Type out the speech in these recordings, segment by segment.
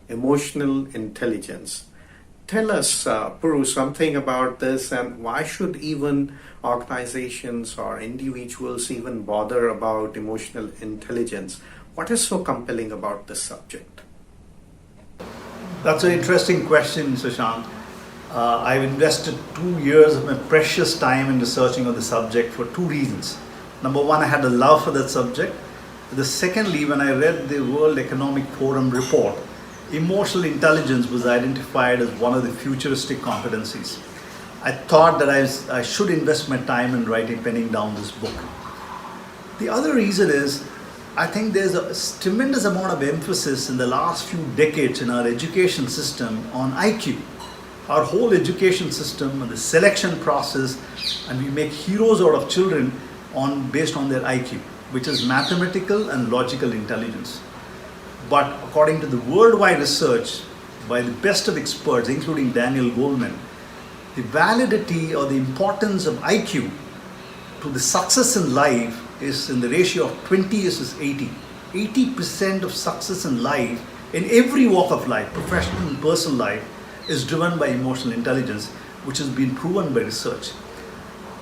emotional intelligence. Tell us, Puru, something about this, and why should even organizations or individuals even bother about emotional intelligence? What is so compelling about this subject? That's an interesting question, Sushant. I've invested 2 years of my precious time in researching on the subject for two reasons. Number one, I had a love for that subject. Secondly, when I read the World Economic Forum report, emotional intelligence was identified as one of the futuristic competencies. I thought that I should invest my time in penning down this book. The other reason is, I think there's a tremendous amount of emphasis in the last few decades in our education system on IQ. Our whole education system and the selection process, and we make heroes out of children based on their IQ, which is mathematical and logical intelligence. But according to the worldwide research by the best of experts, including Daniel Goleman, the validity or the importance of IQ to the success in life is in the ratio of 20 versus 80. 80% of success in life, in every walk of life, professional and personal life, is driven by emotional intelligence, which has been proven by research.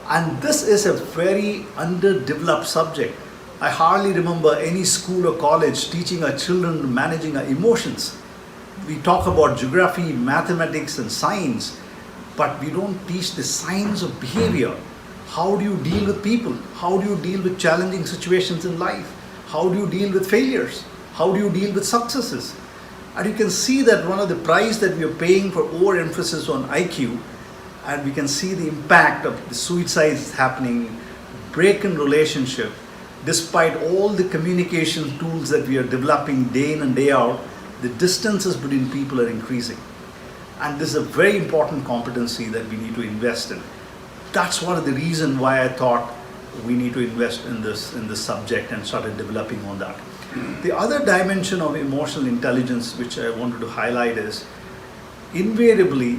And this is a very underdeveloped subject. I hardly remember any school or college teaching our children managing our emotions. We talk about geography, mathematics, and science, but we don't teach the science of behavior. How do you deal with people? How do you deal with challenging situations in life? How do you deal with failures? How do you deal with successes? And you can see that one of the price that we are paying for overemphasis on IQ, and we can see the impact of the suicides happening, break in relationship, despite all the communication tools that we are developing day in and day out, the distances between people are increasing. And this is a very important competency that we need to invest in. That's one of the reasons why I thought we need to invest in this subject and started developing on that. The other dimension of emotional intelligence which I wanted to highlight is invariably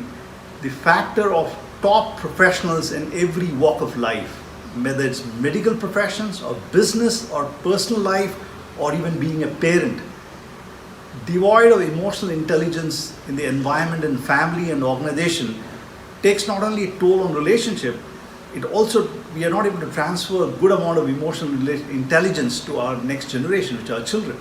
the factor of top professionals in every walk of life, whether it's medical professions or business or personal life or even being a parent. Devoid of emotional intelligence in the environment and family and organization takes not only a toll on relationship, we are not able to transfer a good amount of emotional intelligence to our next generation, which are our children.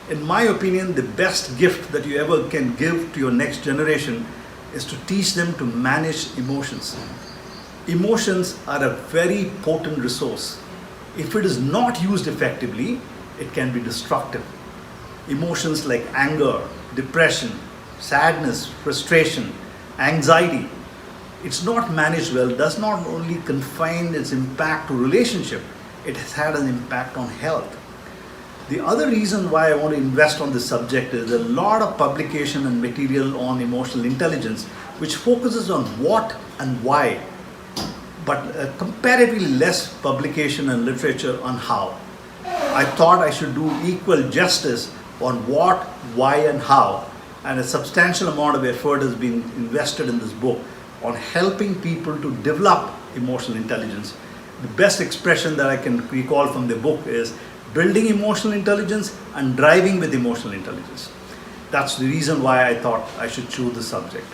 In my opinion, the best gift that you ever can give to your next generation is to teach them to manage emotions. Emotions are a very potent resource. If it is not used effectively, it can be destructive. Emotions like anger, depression, sadness, frustration, anxiety, it's not managed well, does not only confine its impact to relationship, it has had an impact on health. The other reason why I want to invest on this subject is a lot of publication and material on emotional intelligence which focuses on what and why, but comparatively less publication and literature on how. I thought I should do equal justice on what, why, and how, and a substantial amount of effort has been invested in this book on helping people to develop emotional intelligence. The best expression that I can recall from the book is building emotional intelligence and driving with emotional intelligence. That's the reason why I thought I should choose the subject.